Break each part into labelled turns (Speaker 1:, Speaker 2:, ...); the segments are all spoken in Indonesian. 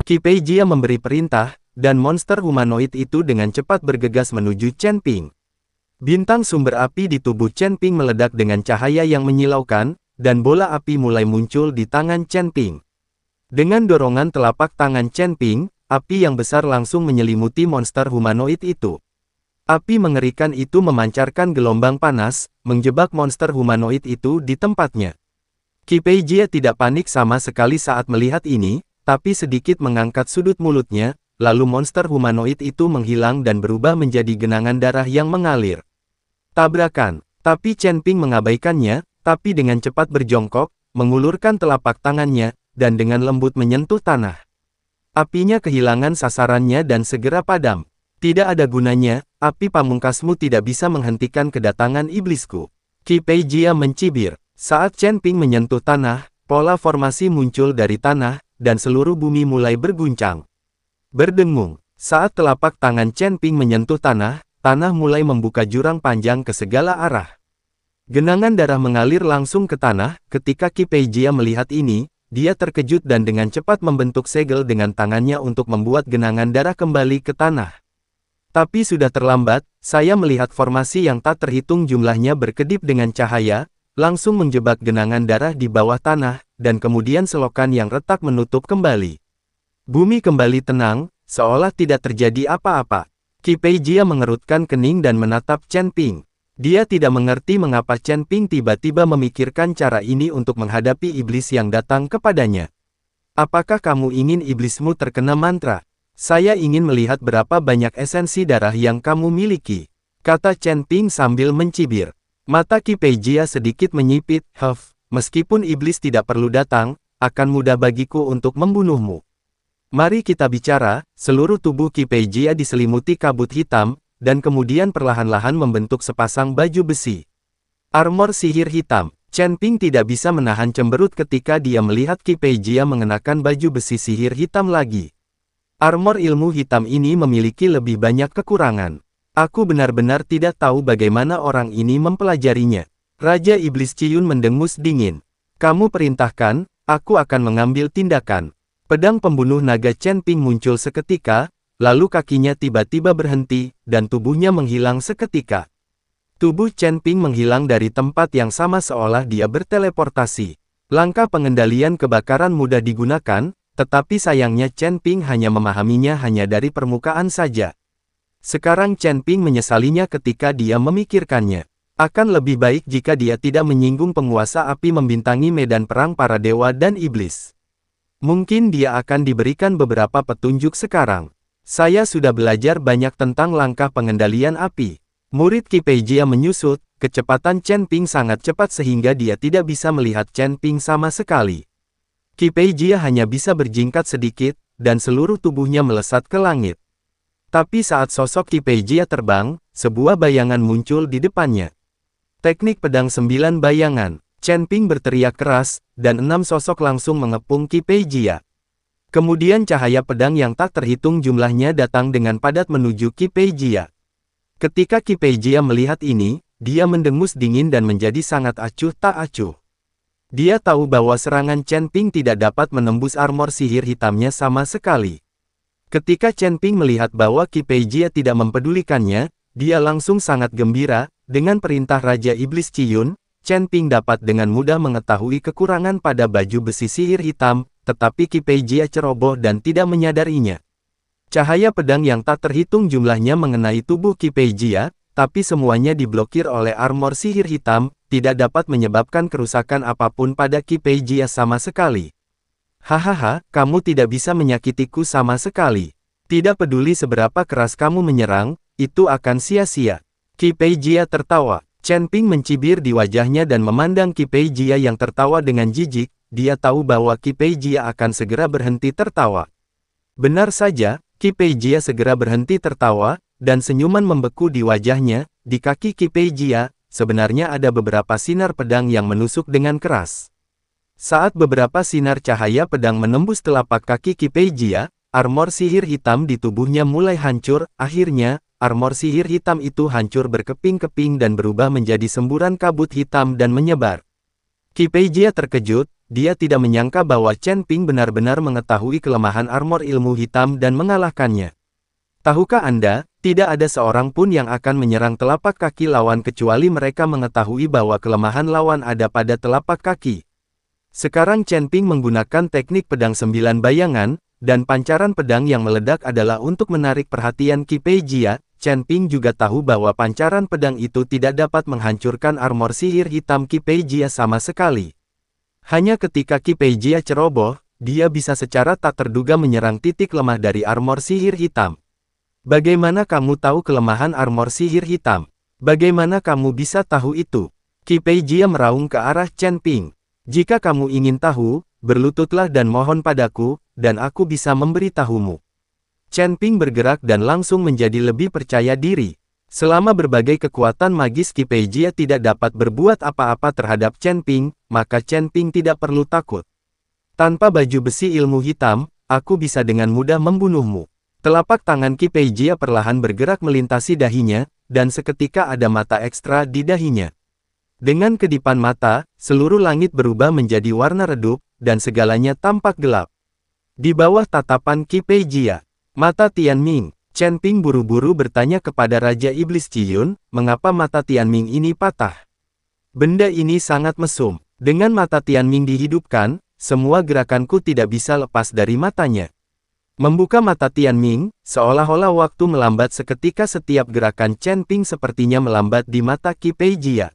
Speaker 1: Qi Peijia memberi perintah, dan monster humanoid itu dengan cepat bergegas menuju Chen Ping. Bintang sumber api di tubuh Chen Ping meledak dengan cahaya yang menyilaukan, dan bola api mulai muncul di tangan Chen Ping. Dengan dorongan telapak tangan Chen Ping, api yang besar langsung menyelimuti monster humanoid itu. Api mengerikan itu memancarkan gelombang panas, menjebak monster humanoid itu di tempatnya. Qi Peijia tidak panik sama sekali saat melihat ini, tapi sedikit mengangkat sudut mulutnya, lalu monster humanoid itu menghilang dan berubah menjadi genangan darah yang mengalir. Tabrakan. Tapi Chen Ping mengabaikannya, tapi dengan cepat berjongkok, mengulurkan telapak tangannya, dan dengan lembut menyentuh tanah. Apinya kehilangan sasarannya dan segera padam. Tidak ada gunanya, api pamungkasmu tidak bisa menghentikan kedatangan iblisku. Qi Peijia mencibir. Saat Chen Ping menyentuh tanah, pola formasi muncul dari tanah, dan seluruh bumi mulai berguncang. Berdengung. Saat telapak tangan Chen Ping menyentuh tanah, tanah mulai membuka jurang panjang ke segala arah. Genangan darah mengalir langsung ke tanah. Ketika Qi Peijia melihat ini, dia terkejut dan dengan cepat membentuk segel dengan tangannya untuk membuat genangan darah kembali ke tanah. Tapi sudah terlambat, saya melihat formasi yang tak terhitung jumlahnya berkedip dengan cahaya, langsung menjebak genangan darah di bawah tanah, dan kemudian selokan yang retak menutup kembali. Bumi kembali tenang, seolah tidak terjadi apa-apa. Qi Peijia mengerutkan kening dan menatap Chen Ping. Dia tidak mengerti mengapa Chen Ping tiba-tiba memikirkan cara ini untuk menghadapi iblis yang datang kepadanya. Apakah kamu ingin iblismu terkena mantra? Saya ingin melihat berapa banyak esensi darah yang kamu miliki, kata Chen Ping sambil mencibir. Mata Qi Peijia sedikit menyipit, meskipun iblis tidak perlu datang, akan mudah bagiku untuk membunuhmu. Mari kita bicara. Seluruh tubuh Qi Peijia diselimuti kabut hitam, dan kemudian perlahan-lahan membentuk sepasang baju besi. Armor sihir hitam. Chen Ping tidak bisa menahan cemberut ketika dia melihat Qi Peijia mengenakan baju besi sihir hitam lagi. Armor ilmu hitam ini memiliki lebih banyak kekurangan. Aku benar-benar tidak tahu bagaimana orang ini mempelajarinya. Raja Iblis Ciyun mendengus dingin. Kamu perintahkan, aku akan mengambil tindakan. Pedang pembunuh naga Chen Ping muncul seketika, lalu kakinya tiba-tiba berhenti, dan tubuhnya menghilang seketika. Tubuh Chen Ping menghilang dari tempat yang sama seolah dia berteleportasi. Langkah pengendalian kebakaran mudah digunakan, tetapi sayangnya Chen Ping hanya memahaminya hanya dari permukaan saja. Sekarang Chen Ping menyesalinya ketika dia memikirkannya. Akan lebih baik jika dia tidak menyinggung penguasa api membintangi medan perang para dewa dan iblis. Mungkin dia akan diberikan beberapa petunjuk sekarang. Saya sudah belajar banyak tentang langkah pengendalian api. Murid Qi Peijia menyusut, kecepatan Chen Ping sangat cepat sehingga dia tidak bisa melihat Chen Ping sama sekali. Qi Peijia hanya bisa berjingkat sedikit, dan seluruh tubuhnya melesat ke langit. Tapi saat sosok Qi Peijia terbang, sebuah bayangan muncul di depannya. Teknik pedang 9 bayangan. Chen Ping berteriak keras, dan 6 sosok langsung mengepung Qi Peijia. Kemudian cahaya pedang yang tak terhitung jumlahnya datang dengan padat menuju Qi Peijia. Ketika Qi Peijia melihat ini, dia mendengus dingin dan menjadi sangat acuh tak acuh. Dia tahu bahwa serangan Chen Ping tidak dapat menembus armor sihir hitamnya sama sekali. Ketika Chen Ping melihat bahwa Qi Peijia tidak mempedulikannya, dia langsung sangat gembira. Dengan perintah Raja Iblis Ciyun, Chen Ping dapat dengan mudah mengetahui kekurangan pada baju besi sihir hitam, tetapi Qi Peijia ceroboh dan tidak menyadarinya. Cahaya pedang yang tak terhitung jumlahnya mengenai tubuh Qi Peijia, tapi semuanya diblokir oleh armor sihir hitam, tidak dapat menyebabkan kerusakan apapun pada Qi Peijia sama sekali. Hahaha, kamu tidak bisa menyakitiku sama sekali. Tidak peduli seberapa keras kamu menyerang, itu akan sia-sia. Qi Peijia tertawa. Chen Ping mencibir di wajahnya dan memandang Qi Peijia yang tertawa dengan jijik. Dia tahu bahwa Qi Peijia akan segera berhenti tertawa. Benar saja, Qi Peijia segera berhenti tertawa, dan senyuman membeku di wajahnya. Di kaki Qi Peijia, sebenarnya ada beberapa sinar pedang yang menusuk dengan keras. Saat beberapa sinar cahaya pedang menembus telapak kaki Qi Peijia, armor sihir hitam di tubuhnya mulai hancur. Akhirnya, armor sihir hitam itu hancur berkeping-keping dan berubah menjadi semburan kabut hitam dan menyebar. Qi Peijia terkejut, dia tidak menyangka bahwa Chen Ping benar-benar mengetahui kelemahan armor ilmu hitam dan mengalahkannya. Tahukah Anda, tidak ada seorang pun yang akan menyerang telapak kaki lawan kecuali mereka mengetahui bahwa kelemahan lawan ada pada telapak kaki. Sekarang Chen Ping menggunakan teknik pedang 9 bayangan, dan pancaran pedang yang meledak adalah untuk menarik perhatian Qi Pei Jia. Chen Ping juga tahu bahwa pancaran pedang itu tidak dapat menghancurkan armor sihir hitam Qi Pei Jia sama sekali. Hanya ketika Qi Pei Jia ceroboh, dia bisa secara tak terduga menyerang titik lemah dari armor sihir hitam. Bagaimana kamu tahu kelemahan armor sihir hitam? Bagaimana kamu bisa tahu itu? Qi Pei Jia meraung ke arah Chen Ping. Jika kamu ingin tahu, berlututlah dan mohon padaku, dan aku bisa memberitahumu. Chen Ping bergerak dan langsung menjadi lebih percaya diri. Selama berbagai kekuatan magis Qi Pei Jia tidak dapat berbuat apa-apa terhadap Chen Ping, maka Chen Ping tidak perlu takut. Tanpa baju besi ilmu hitam, aku bisa dengan mudah membunuhmu. Telapak tangan Qi Pei Jia perlahan bergerak melintasi dahinya, dan seketika ada mata ekstra di dahinya. Dengan kedipan mata, seluruh langit berubah menjadi warna redup, dan segalanya tampak gelap. Di bawah tatapan Qi Pei Jia, mata Tianming, Chen Ping buru-buru bertanya kepada Raja Iblis Ciyun, mengapa mata Tianming ini patah? Benda ini sangat mesum. Dengan mata Tianming dihidupkan, semua gerakanku tidak bisa lepas dari matanya. Membuka mata Tianming, seolah-olah waktu melambat seketika. Setiap gerakan Chen Ping sepertinya melambat di mata Qi Pei Jia.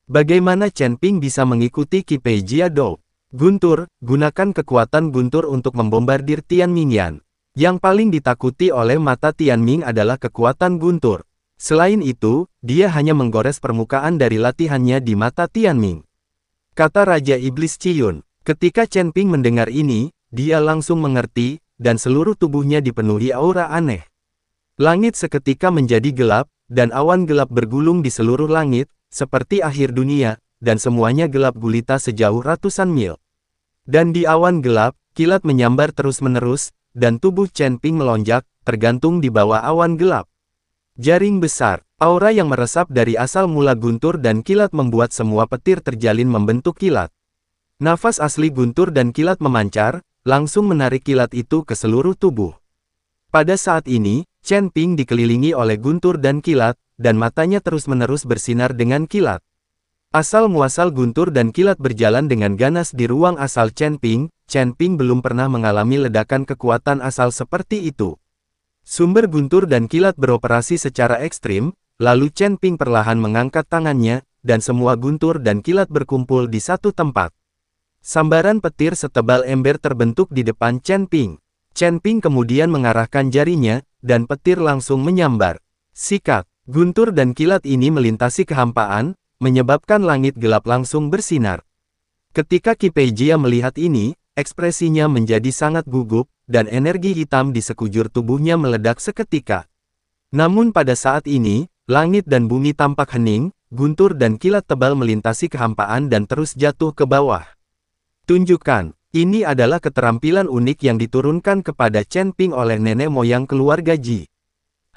Speaker 1: Bagaimana Chen Ping bisa mengikuti Qi Pei Jia Do? Guntur, gunakan kekuatan guntur untuk membombardir Tianmingyan. Yang paling ditakuti oleh mata Tianming adalah kekuatan guntur. Selain itu, dia hanya menggores permukaan dari latihannya di mata Tianming. Kata Raja Iblis Ciyun. Ketika Chen Ping mendengar ini, dia langsung mengerti, dan seluruh tubuhnya dipenuhi aura aneh. Langit seketika menjadi gelap, dan awan gelap bergulung di seluruh langit, seperti akhir dunia, dan semuanya gelap gulita sejauh ratusan mil. Dan di awan gelap, kilat menyambar terus-menerus, dan tubuh Chen Ping melonjak, tergantung di bawah awan gelap. Jaring besar, aura yang meresap dari asal mula guntur dan kilat membuat semua petir terjalin membentuk kilat. Nafas asli guntur dan kilat memancar, langsung menarik kilat itu ke seluruh tubuh. Pada saat ini, Chen Ping dikelilingi oleh guntur dan kilat, dan matanya terus-menerus bersinar dengan kilat. Asal-muasal guntur dan kilat berjalan dengan ganas di ruang asal Chen Ping belum pernah mengalami ledakan kekuatan asal seperti itu. Sumber guntur dan kilat beroperasi secara ekstrim, lalu Chen Ping perlahan mengangkat tangannya, dan semua guntur dan kilat berkumpul di satu tempat. Sambaran petir setebal ember terbentuk di depan Chen Ping. Chen Ping kemudian mengarahkan jarinya, dan petir langsung menyambar. Sikat. Guntur dan kilat ini melintasi kehampaan, menyebabkan langit gelap langsung bersinar. Ketika Qi Pei Jia melihat ini, ekspresinya menjadi sangat gugup, dan energi hitam di sekujur tubuhnya meledak seketika. Namun pada saat ini, langit dan bumi tampak hening, guntur dan kilat tebal melintasi kehampaan dan terus jatuh ke bawah. Tunjukkan, ini adalah keterampilan unik yang diturunkan kepada Chen Ping oleh nenek moyang keluarga Ji.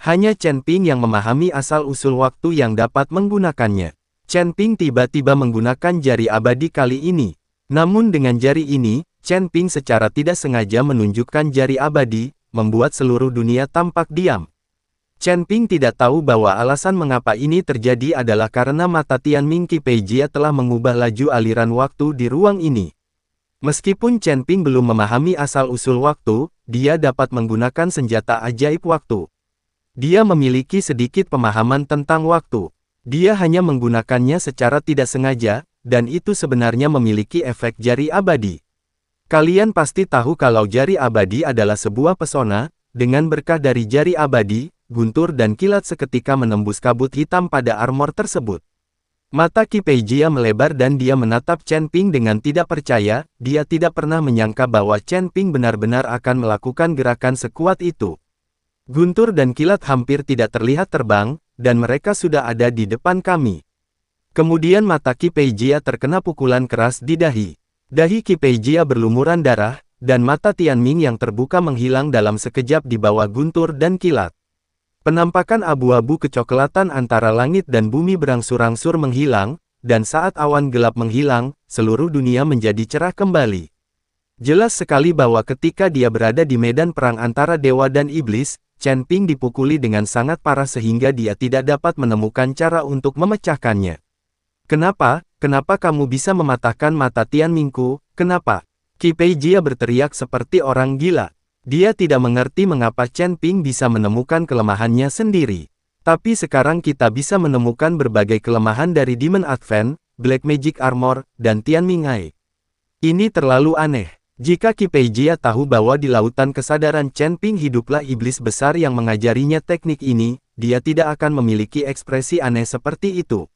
Speaker 1: Hanya Chen Ping yang memahami asal-usul waktu yang dapat menggunakannya. Chen Ping tiba-tiba menggunakan jari abadi kali ini. Namun dengan jari ini, Chen Ping secara tidak sengaja menunjukkan jari abadi, membuat seluruh dunia tampak diam. Chen Ping tidak tahu bahwa alasan mengapa ini terjadi adalah karena mata Tianming Qi Pei Jia telah mengubah laju aliran waktu di ruang ini. Meskipun Chen Ping belum memahami asal-usul waktu, dia dapat menggunakan senjata ajaib waktu. Dia memiliki sedikit pemahaman tentang waktu. Dia hanya menggunakannya secara tidak sengaja, dan itu sebenarnya memiliki efek jari abadi. Kalian pasti tahu kalau jari abadi adalah sebuah pesona, dengan berkah dari jari abadi, guntur dan kilat seketika menembus kabut hitam pada armor tersebut. Mata Qi Pei Jia melebar dan dia menatap Chen Ping dengan tidak percaya. Dia tidak pernah menyangka bahwa Chen Ping benar-benar akan melakukan gerakan sekuat itu. Guntur dan kilat hampir tidak terlihat terbang, dan mereka sudah ada di depan kami. Kemudian mata Qi Pei Jia terkena pukulan keras di dahi. Dahi Qi Pei Jia berlumuran darah, dan mata Tianming yang terbuka menghilang dalam sekejap di bawah guntur dan kilat. Penampakan abu-abu kecoklatan antara langit dan bumi berangsur-angsur menghilang, dan saat awan gelap menghilang, seluruh dunia menjadi cerah kembali. Jelas sekali bahwa ketika dia berada di medan perang antara dewa dan iblis, Chen Ping dipukuli dengan sangat parah sehingga dia tidak dapat menemukan cara untuk memecahkannya. Kenapa? Kenapa kamu bisa mematahkan mata Tian Mingku? Kenapa? Qi Peijia berteriak seperti orang gila. Dia tidak mengerti mengapa Chen Ping bisa menemukan kelemahannya sendiri. Tapi sekarang kita bisa menemukan berbagai kelemahan dari Demon Advent, Black Magic Armor, dan Tian Mingai. Ini terlalu aneh. Jika Qi Peijia tahu bahwa di lautan kesadaran Chen Ping hiduplah iblis besar yang mengajarinya teknik ini, dia tidak akan memiliki ekspresi aneh seperti itu.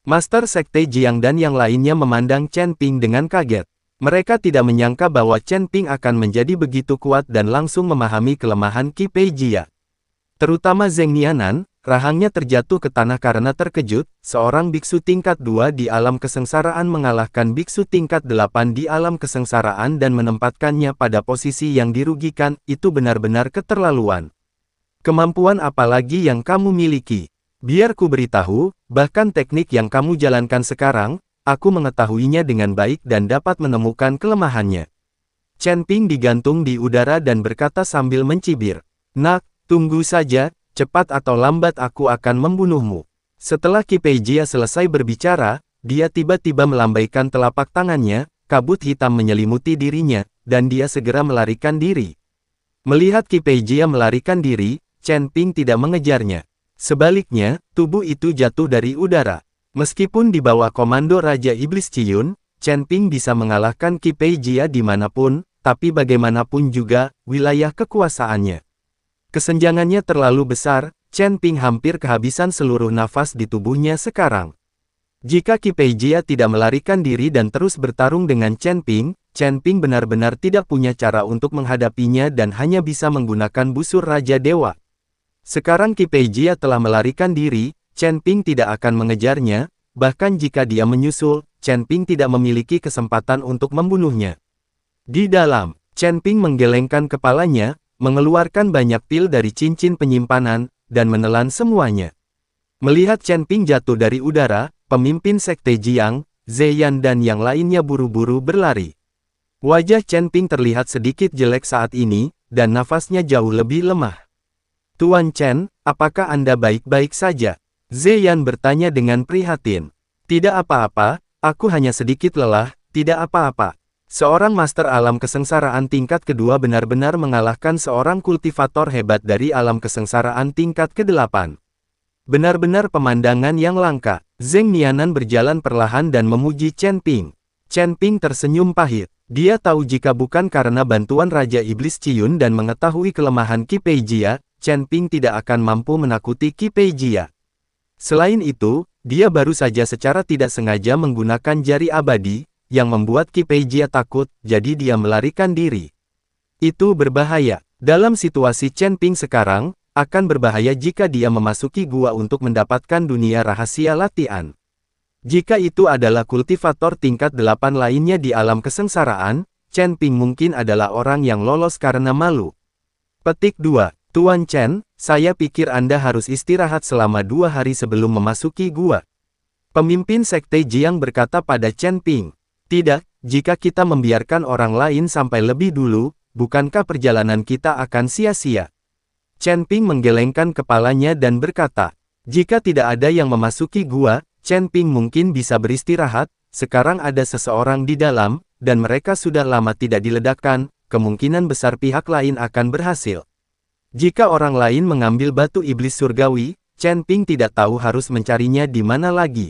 Speaker 1: Master Sekte Jiang dan yang lainnya memandang Chen Ping dengan kaget. Mereka tidak menyangka bahwa Chen Ping akan menjadi begitu kuat dan langsung memahami kelemahan Qi Peijia. Terutama Zheng Nianan, rahangnya terjatuh ke tanah karena terkejut, seorang biksu tingkat 2 di alam kesengsaraan mengalahkan biksu tingkat 8 di alam kesengsaraan dan menempatkannya pada posisi yang dirugikan, itu benar-benar keterlaluan. Kemampuan apa lagi yang kamu miliki? Biar ku beritahu, bahkan teknik yang kamu jalankan sekarang, aku mengetahuinya dengan baik dan dapat menemukan kelemahannya. Chen Ping digantung di udara dan berkata sambil mencibir, "Nak, tunggu saja, cepat atau lambat aku akan membunuhmu." Setelah Qi Peijia selesai berbicara, dia tiba-tiba melambaikan telapak tangannya, kabut hitam menyelimuti dirinya, dan dia segera melarikan diri. Melihat Qi Peijia melarikan diri, Chen Ping tidak mengejarnya. Sebaliknya, tubuh itu jatuh dari udara. Meskipun di bawah komando Raja Iblis Ciyun, Chen Ping bisa mengalahkan Qi Peijia dimanapun, tapi bagaimanapun juga, wilayah kekuasaannya. Kesenjangannya terlalu besar, Chen Ping hampir kehabisan seluruh nafas di tubuhnya sekarang. Jika Qi Peijia tidak melarikan diri dan terus bertarung dengan Chen Ping benar-benar tidak punya cara untuk menghadapinya dan hanya bisa menggunakan busur Raja Dewa. Sekarang Qi Peijia telah melarikan diri, Chen Ping tidak akan mengejarnya, bahkan jika dia menyusul, Chen Ping tidak memiliki kesempatan untuk membunuhnya. Di dalam, Chen Ping menggelengkan kepalanya, mengeluarkan banyak pil dari cincin penyimpanan, dan menelan semuanya. Melihat Chen Ping jatuh dari udara, pemimpin Sekte Jiang, Zeyan dan yang lainnya buru-buru berlari. Wajah Chen Ping terlihat sedikit jelek saat ini, dan nafasnya jauh lebih lemah. "Tuan Chen, apakah Anda baik-baik saja?" Zeyan bertanya dengan prihatin. "Tidak apa-apa, aku hanya sedikit lelah, tidak apa-apa." Seorang master alam kesengsaraan tingkat kedua benar-benar mengalahkan seorang kultivator hebat dari alam kesengsaraan tingkat ke-8. Benar-benar pemandangan yang langka. Zheng Nianan berjalan perlahan dan memuji Chen Ping. Chen Ping tersenyum pahit. Dia tahu jika bukan karena bantuan Raja Iblis Ciyun dan mengetahui kelemahan Qi Peijia, Chen Ping tidak akan mampu menakuti Qi Peijia. Selain itu, dia baru saja secara tidak sengaja menggunakan jari abadi, yang membuat Qi Peijia takut, jadi dia melarikan diri. Itu berbahaya. Dalam situasi Chen Ping sekarang, akan berbahaya jika dia memasuki gua untuk mendapatkan dunia rahasia latihan. Jika itu adalah kultivator tingkat 8 lainnya di alam kesengsaraan, Chen Ping mungkin adalah orang yang lolos karena malu. Petik 2. Tuan Chen, saya pikir Anda harus istirahat selama 2 hari sebelum memasuki gua. Pemimpin Sekte Jiang berkata pada Chen Ping. Tidak, jika kita membiarkan orang lain sampai lebih dulu, bukankah perjalanan kita akan sia-sia? Chen Ping menggelengkan kepalanya dan berkata, jika tidak ada yang memasuki gua, Chen Ping mungkin bisa beristirahat, sekarang ada seseorang di dalam, dan mereka sudah lama tidak diledakkan, kemungkinan besar pihak lain akan berhasil. Jika orang lain mengambil batu iblis surgawi, Chen Ping tidak tahu harus mencarinya di mana lagi.